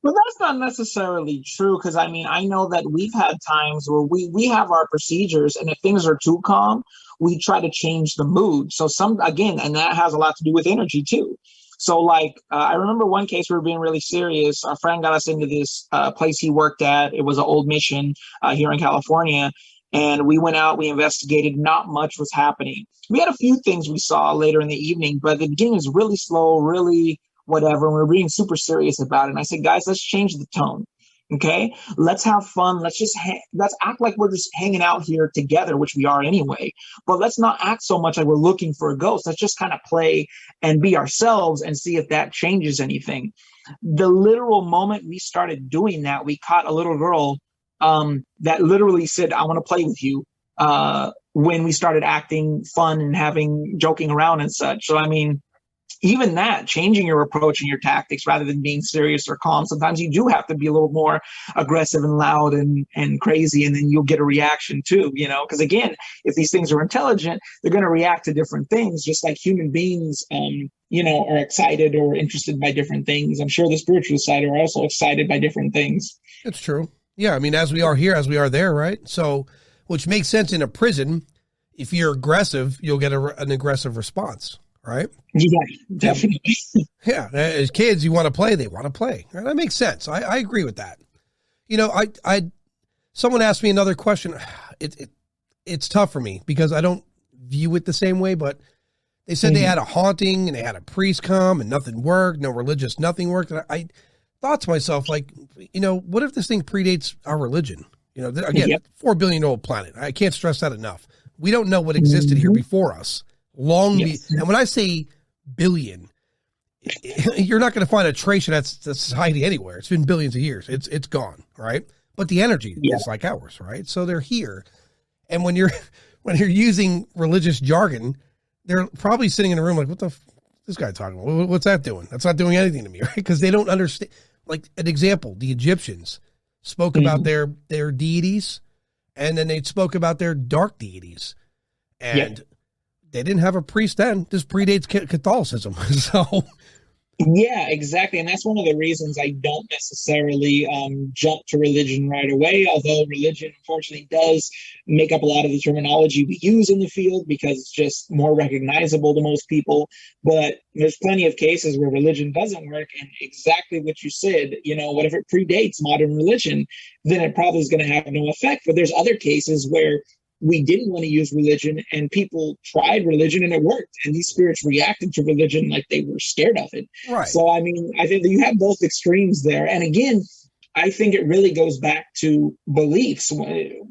but that's not necessarily true, because I know that we've had times where we have our procedures, and if things are too calm, we try to change the mood. So and that has a lot to do with energy too. So like, I remember one case we were being really serious. Our friend got us into this place he worked at. It was an old mission here in California. And we went out, we investigated, not much was happening. We had a few things we saw later in the evening, but the beginning was really slow, really whatever. And we were being super serious about it. And I said, guys, let's change the tone. Okay, let's have fun. Let's act like we're just hanging out here together, which we are anyway. But let's not act so much like we're looking for a ghost. Let's just kind of play and be ourselves and see if that changes anything. The literal moment we started doing that, we caught a little girl that literally said, "I want to play with you." when we started acting fun and joking around and such. So, I mean, even that, changing your approach and your tactics rather than being serious or calm, sometimes you do have to be a little more aggressive and loud and crazy, and then you'll get a reaction too, you know, because again, if these things are intelligent, they're going to react to different things, just like human beings, you know, are excited or interested by different things. I'm sure the spiritual side are also excited by different things. It's true. Yeah. I mean, as we are here, as we are there, right? So, which makes sense in a prison. If you're aggressive, you'll get an aggressive response, right? Yeah, definitely. Yeah. As kids, you want to play, they want to play. Right? That makes sense. I agree with that. You know, someone asked me another question. It's tough for me because I don't view it the same way, but they said they had a haunting and they had a priest come and nothing worked, no religious, nothing worked. And I thought to myself, like, you know, what if this thing predates our religion? You know, again, 4 billion-year-old planet. I can't stress that enough. We don't know what existed here before us. And when I say billion, you're not going to find a trace of that society anywhere. It's been billions of years. It's gone, right? But the energy is like ours, right? So they're here. And when you're using religious jargon, they're probably sitting in a room like, what the this guy talking about? What's that doing? That's not doing anything to me, right? Because they don't understand. Like an example, the Egyptians spoke about their deities, and then they spoke about their dark deities, and they didn't have a priest then. This predates Catholicism, so. Yeah, exactly. And that's one of the reasons I don't necessarily jump to religion right away, although religion, unfortunately, does make up a lot of the terminology we use in the field because it's just more recognizable to most people. But there's plenty of cases where religion doesn't work. And exactly what you said, you know, what if it predates modern religion, then it probably is going to have no effect. But there's other cases where we didn't want to use religion and people tried religion and it worked. And these spirits reacted to religion like they were scared of it. Right. So, I mean, I think that you have both extremes there. And again, I think it really goes back to beliefs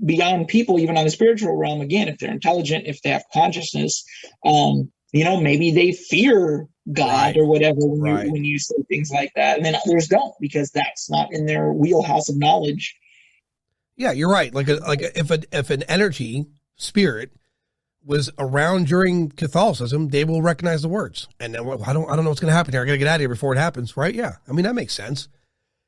beyond people, even on the spiritual realm. Again, if they're intelligent, if they have consciousness, you know, maybe they fear God or whatever when you say things like that. And then others don't because that's not in their wheelhouse of knowledge. Yeah, you're right. Like if an energy spirit was around during Catholicism, they will recognize the words. And then I don't know what's going to happen here. I got to get out of here before it happens, right? Yeah, I mean that makes sense.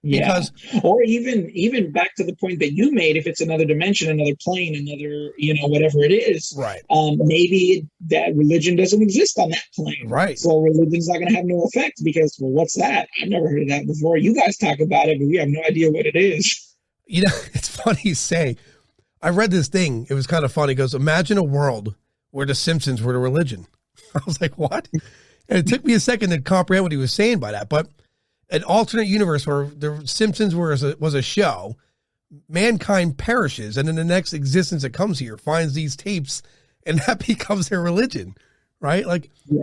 Yeah. Or even back to the point that you made, if it's another dimension, another plane, another, you know, whatever it is, right? Maybe that religion doesn't exist on that plane, right? So religion's not going to have no effect because, well, what's that? I've never heard of that before. You guys talk about it, but we have no idea what it is. You know, it's funny you say. I read this thing. It was kind of funny. It goes, imagine a world where the Simpsons were the religion. I was like, what? And it took me a second to comprehend what he was saying by that. But an alternate universe where the Simpsons was a show, mankind perishes, and in the next existence that comes here finds these tapes, and that becomes their religion, right? Like, yeah.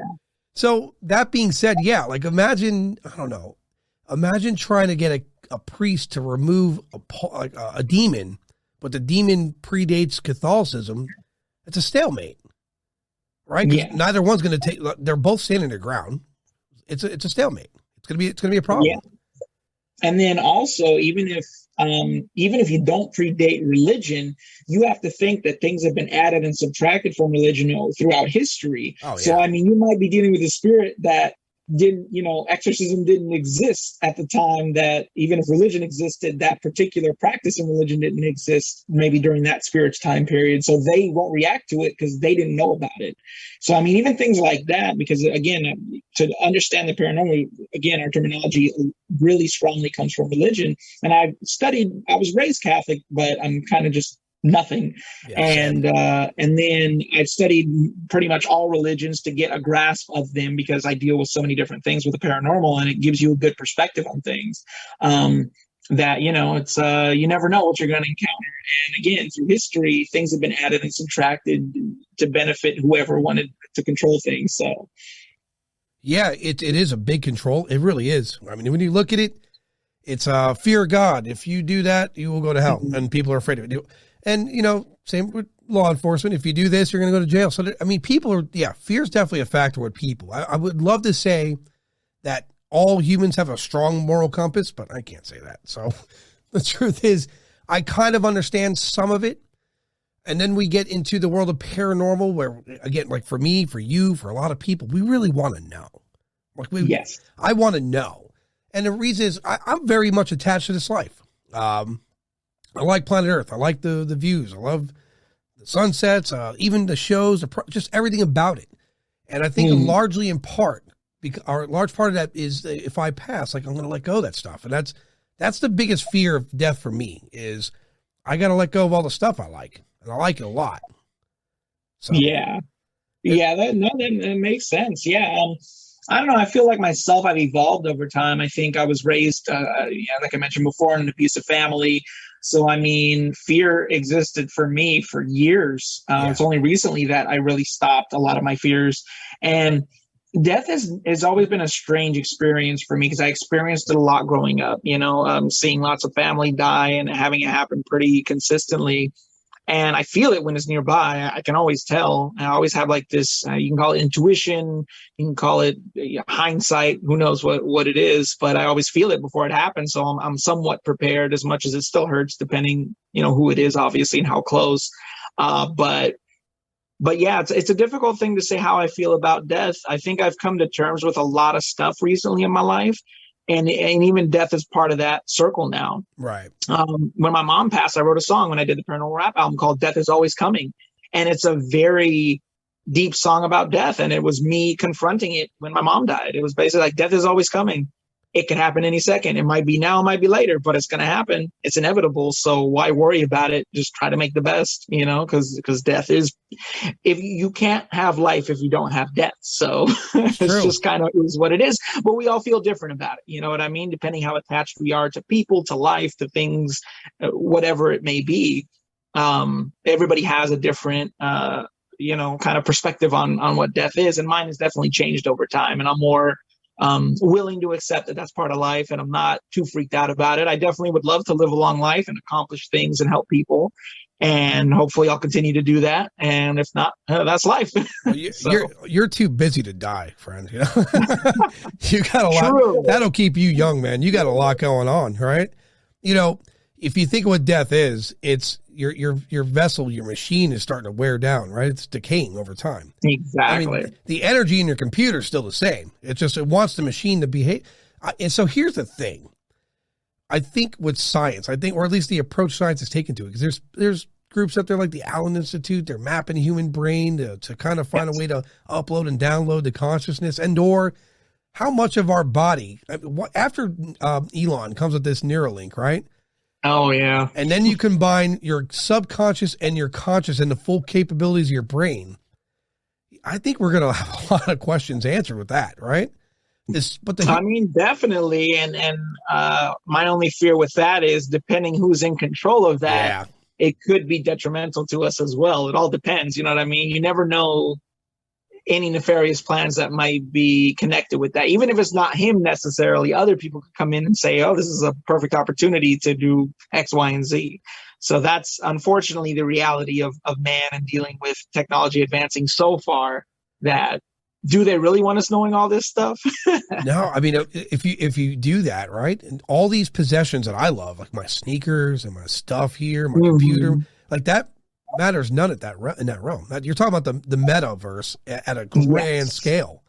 So that being said, yeah, like imagine, I don't know, imagine trying to get a priest to remove a demon, but the demon predates Catholicism. It's a stalemate, right? Yeah. Neither one's going to take. They're both standing their ground. It's a stalemate. It's going to be a problem. Yeah. And then also, even if you don't predate religion, you have to think that things have been added and subtracted from religion throughout history. Oh, yeah. So, I mean, you might be dealing with a spirit that didn't, you know, exorcism didn't exist at the time that, even if religion existed, that particular practice in religion didn't exist maybe during that spirit's time period. So they won't react to it because they didn't know about it. So, I mean, even things like that, because again, to understand the paranormal, again, our terminology really strongly comes from religion. And I was raised Catholic, but I'm kind of just nothing. And then I've studied pretty much all religions to get a grasp of them because I deal with so many different things with the paranormal, and it gives you a good perspective on things. That, you know, it's you never know what you're going to encounter. And again, through history, things have been added and subtracted to benefit whoever wanted to control things. So yeah, it is a big control. It really is. I mean, when you look at it, it's fear of God. If you do that, you will go to hell, and people are afraid of it. And, you know, same with law enforcement. If you do this, you're going to go to jail. So, I mean, fear is definitely a factor with people. I would love to say that all humans have a strong moral compass, but I can't say that. So the truth is, I kind of understand some of it. And then we get into the world of paranormal where, again, like for me, for you, for a lot of people, we really want to know. Yes. I want to know. And the reason is I'm very much attached to this life. I like planet Earth. I like the views. I love the sunsets, even the shows, just everything about it. And I think largely in part, or a large part of that is if I pass, like I'm going to let go of that stuff. And that's the biggest fear of death for me is I got to let go of all the stuff I like. And I like it a lot. So, yeah. That makes sense. Yeah. I don't know. I feel like myself, I've evolved over time. I think I was raised, like I mentioned before, in an abusive family. So, I mean, fear existed for me for years. It's only recently that I really stopped a lot of my fears. And death has always been a strange experience for me because I experienced it a lot growing up, seeing lots of family die and having it happen pretty consistently. And I feel it when it's nearby. I can always tell. I always have like this, you can call it intuition, you can call it hindsight, who knows what it is, but I always feel it before it happens. So I'm somewhat prepared, as much as it still hurts, depending, who it is, obviously, and how close. But yeah, it's a difficult thing to say how I feel about death. I think I've come to terms with a lot of stuff recently in my life. And even death is part of that circle now. Right. When my mom passed, I wrote a song when I did the Paranormal Rap album called Death Is Always Coming. And it's a very deep song about death. And it was me confronting it when my mom died. It was basically like, death is always coming. It can happen any second. It might be now, it might be later, but it's going to happen. It's inevitable. So why worry about it? Just try to make the best, because death is, if you can't have life if you don't have death. So it's just kind of is what it is. But we all feel different about it. You know what I mean? Depending how attached we are to people, to life, to things, whatever it may be. Everybody has a different, kind of perspective on what death is. And mine has definitely changed over time. And I'm more willing to accept that that's part of life, and I'm not too freaked out about it. I definitely would love to live a long life and accomplish things and help people, and hopefully I'll continue to do that. And if not, that's life. Well, you're too busy to die, friend. You got a lot. True. That'll keep you young, man. You got a lot going on, right? If you think of what death is, it's your vessel, your machine is starting to wear down, right? It's decaying over time. Exactly. I mean, the energy in your computer is still the same. It's just, it wants the machine to behave. And so here's the thing. I think with science, or at least the approach science has taken to it, because there's groups out there like the Allen Institute, they're mapping the human brain to kind of find a way to upload and download the consciousness, or how much of our body, after Elon comes with this Neuralink, right? Oh, yeah. And then you combine your subconscious and your conscious and the full capabilities of your brain. I think we're going to have a lot of questions answered with that, right? Definitely. And my only fear with that is, depending who's in control of that, it could be detrimental to us as well. It all depends. You know what I mean? You never know any nefarious plans that might be connected with that. Even if it's not him necessarily, other people could come in and say, oh, this is a perfect opportunity to do X, Y, and Z. So that's unfortunately the reality of man and dealing with technology advancing so far. That, do they really want us knowing all this stuff? No, I mean, if you do that, right, and all these possessions that I love, like my sneakers and my stuff here, my computer, like that matters none in that realm. You're talking about the metaverse at a grand scale.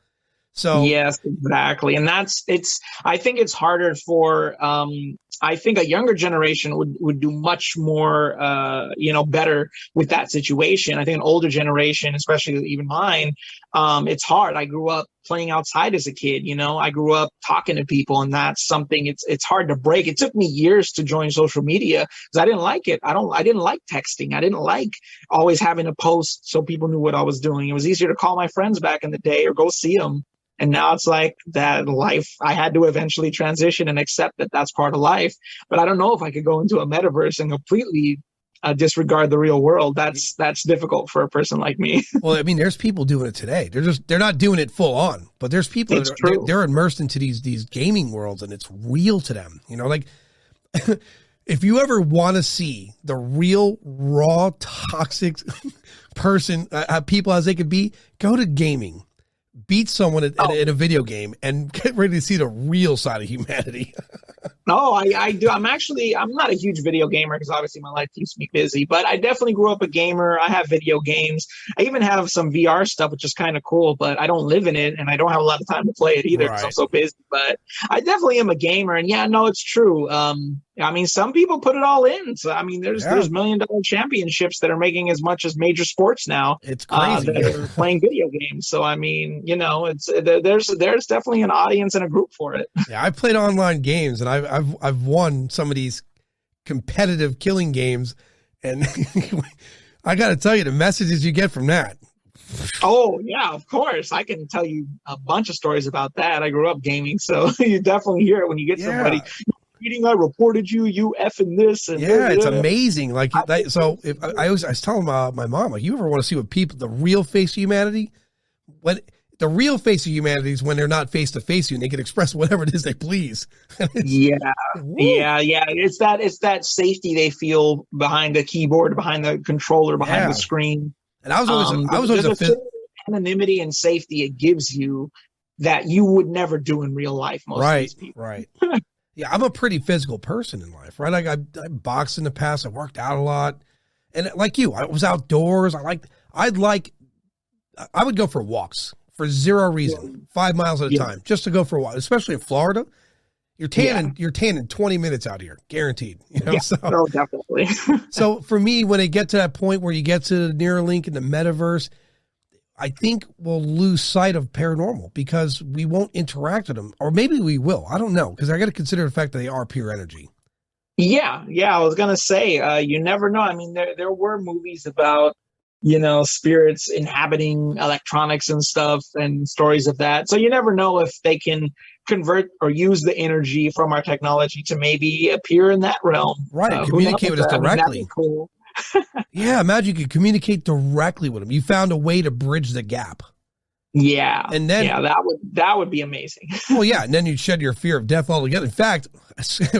So yes, exactly. And I think it's harder for, I think a younger generation would do much more, better with that situation. I think an older generation, especially even mine, it's hard. I grew up playing outside as a kid. I grew up talking to people, and that's something it's hard to break. It took me years to join social media because I didn't like it. I didn't like texting. I didn't like always having to post so people knew what I was doing. It was easier to call my friends back in the day or go see them. And now it's like that life. I had to eventually transition and accept that that's part of life. But I don't know if I could go into a metaverse and completely disregard the real world. That's difficult for a person like me. Well, I mean, there's people doing it today. They're not doing it full on, but there's people they're immersed into these gaming worlds, and it's real to them. Like if you ever want to see the real raw toxic person, people as they could be, go to gaming. Beat someone in a video game and get ready to see the real side of humanity. Oh, I do. I'm not a huge video gamer because obviously my life keeps me busy, but I definitely grew up a gamer. I have video games. I even have some VR stuff, which is kind of cool, but I don't live in it and I don't have a lot of time to play it either because I'm Right. so busy. But I definitely am a gamer. And yeah, no, it's true. I mean, some people put it all in. So, I mean, there's Yeah. $1 million championships that are making as much as major sports now It's crazy. that are playing video games. So, I mean, there's definitely an audience and a group for it. Yeah, I played online games and I've won some of these competitive killing games, and I got to tell you the messages you get from that. Oh, yeah, of course. I can tell you a bunch of stories about that. I grew up gaming, so you definitely hear it when you get somebody reading, I reported you, you effing this. And yeah, it's amazing. Like, so if I was telling my mom, like, you ever want to see what the real face of humanity, when the real face of humanity is when they're not face to face you and they can express whatever it is they please. Yeah. It's that safety they feel behind the keyboard, behind the controller, behind the screen. And I was always a certain anonymity and safety it gives you that you would never do in real life. Most of these people. Right. Yeah, I'm a pretty physical person in life, right? Like I boxed in the past, I worked out a lot, and like you, I was outdoors. I would go for walks for zero reason, 5 miles at a time, just to go for a walk. Especially in Florida, you're tanning 20 minutes out here, guaranteed. You know, so definitely. So for me, when I get to that point where you get to the Neuralink and the metaverse, I think we'll lose sight of paranormal because we won't interact with them, or maybe we will. I don't know, because I got to consider the fact that they are pure energy. Yeah. I was gonna say, you never know. I mean, there were movies about spirits inhabiting electronics and stuff, and stories of that. So you never know if they can convert or use the energy from our technology to maybe appear in that realm. Right, communicate with us directly. That'd be cool. Yeah, imagine you could communicate directly with them. You found a way to bridge the gap. Yeah, and then that would be amazing. Well, yeah, and then you'd shed your fear of death altogether. In fact,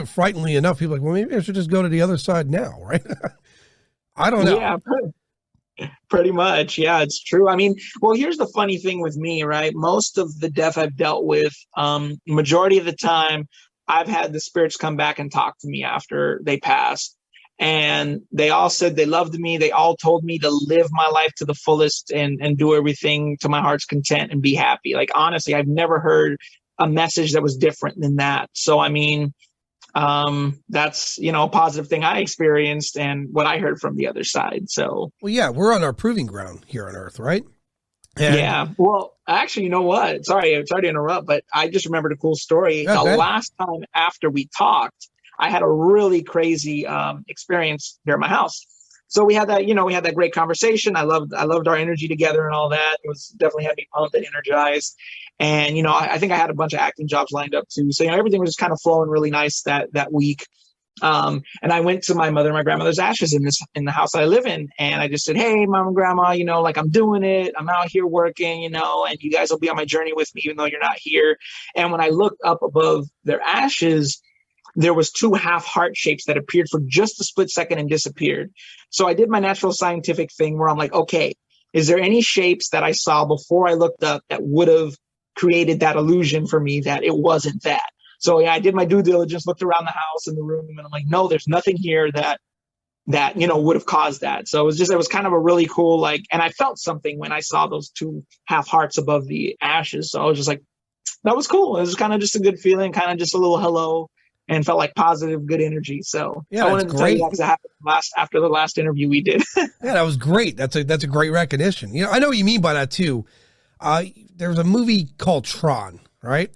frighteningly enough, people are like, well, maybe I should just go to the other side now, right? I don't know. Yeah, pretty much. Yeah, it's true. I mean, well, here's the funny thing with me, right? Most of the death I've dealt with, majority of the time, I've had the spirits come back and talk to me after they passed. And they all said they loved me. They all told me to live my life to the fullest and do everything to my heart's content and be happy. Like, honestly, I've never heard a message that was different than that. So, I mean, that's, a positive thing I experienced and what I heard from the other side. So, well, yeah, we're on our proving ground here on Earth, right? And yeah. Well, actually, you know what? Sorry to interrupt, but I just remembered a cool story. The last time after we talked, I had a really crazy experience here at my house. So we had that great conversation. I loved our energy together and all that. It was definitely had me pumped and energized. And, I think I had a bunch of acting jobs lined up too. So, everything was just kind of flowing really nice that week. And I went to my mother and my grandmother's ashes in the house I live in. And I just said, hey, mom and grandma, like, I'm doing it. I'm out here working, and you guys will be on my journey with me, even though you're not here. And when I looked up above their ashes, there was 2 half heart shapes that appeared for just a split second and disappeared. So I did my natural scientific thing where I'm like, okay, is there any shapes that I saw before I looked up that would have created that illusion for me that it wasn't that? So yeah, I did my due diligence, looked around the house and the room, and I'm like, no, there's nothing here that would have caused that. So it was kind of a really cool, and I felt something when I saw those 2 half hearts above the ashes. So I was just like, that was cool. It was kind of just a good feeling, kind of just a little hello. And felt like positive, good energy. So yeah, I wanted to tell you that happened after the last interview we did. Yeah, that was great. That's a great recognition. I know what you mean by that too. There's a movie called Tron, right?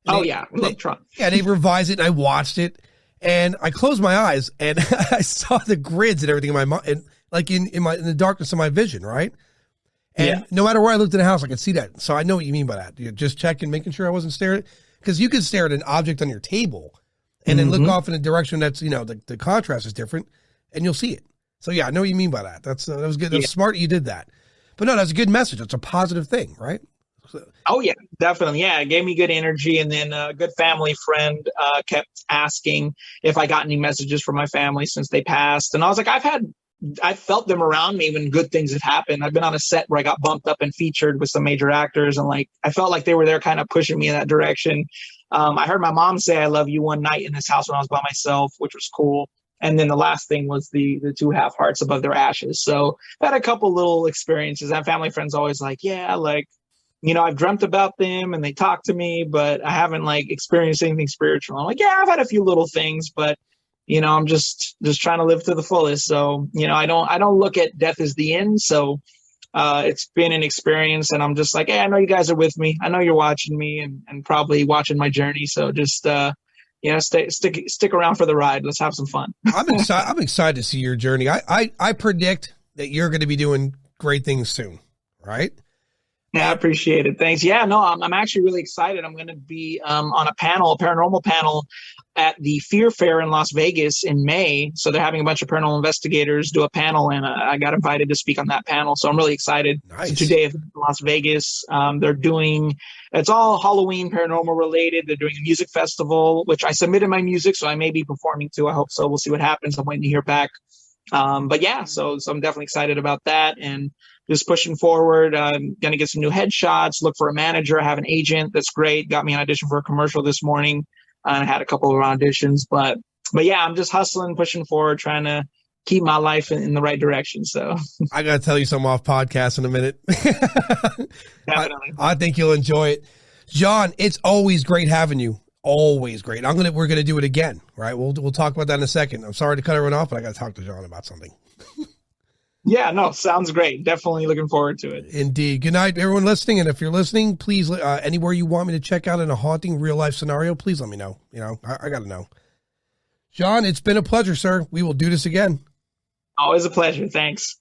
I love Tron. Yeah, they revised it and I watched it and I closed my eyes and I saw the grids and everything in my mind, like in the darkness of my vision, right? And no matter where I looked in the house, I could see that. So I know what you mean by that. You're just checking, making sure I wasn't staring, because you could stare at an object on your table and then look off in a direction that's, the contrast is different and you'll see it. So yeah, I know what you mean by that. That was good. That was smart you did that. But no, that's a good message. It's a positive thing, right? Oh yeah, definitely. Yeah, it gave me good energy. And then a good family friend kept asking if I got any messages from my family since they passed. And I was like, I felt them around me when good things have happened. I've been on a set where I got bumped up and featured with some major actors, and I felt like they were there kind of pushing me in that direction. I heard my mom say "I love you" one night in this house when I was by myself, which was cool. And then the last thing was the two half hearts above their ashes. So I had a couple little experiences. And family friends always like, yeah, like, you know, I've dreamt about them and they talk to me, but I haven't like experienced anything spiritual. I'm like, yeah, I've had a few little things, but you know, I'm just trying to live to the fullest. So, you know, I don't look at death as the end. So it's been an experience, and I'm just like, hey, I know you guys are with me. I know you're watching me and probably watching my journey. So just you know, stick around for the ride. Let's have some fun. I'm excited to see your journey. I predict that you're going to be doing great things soon, right? Yeah, I appreciate it. Thanks. Yeah, no, I'm actually really excited. I'm going to be on a panel, a paranormal panel at the Fear Fair in Las Vegas in May. So they're having a bunch of paranormal investigators do a panel, and I got invited to speak on that panel. So I'm really excited. Nice. It's a 2-day event in Las Vegas. They're doing, it's all Halloween paranormal related. They're doing a music festival, which I submitted my music, so I may be performing too. I hope so. We'll see what happens. I'm waiting to hear back. But yeah, so I'm definitely excited about that, and just pushing forward. I'm going to get some new headshots, look for a manager. I have an agent. That's great. Got me an audition for a commercial this morning. I had a couple of auditions, but yeah, I'm just hustling, pushing forward, trying to keep my life in the right direction. So I got to tell you something off podcast in a minute. definitely. I think you'll enjoy it. John, it's always great having you. Always great. We're going to do it again, right? We'll talk about that in a second. I'm sorry to cut everyone off, but I got to talk to John about something. Yeah, no, sounds great. Definitely looking forward to it. Indeed. Good night, everyone listening. And if you're listening, please, anywhere you want me to check out in a haunting real life scenario, please let me know. You know, I got to know. John, it's been a pleasure, sir. We will do this again. Always a pleasure. Thanks.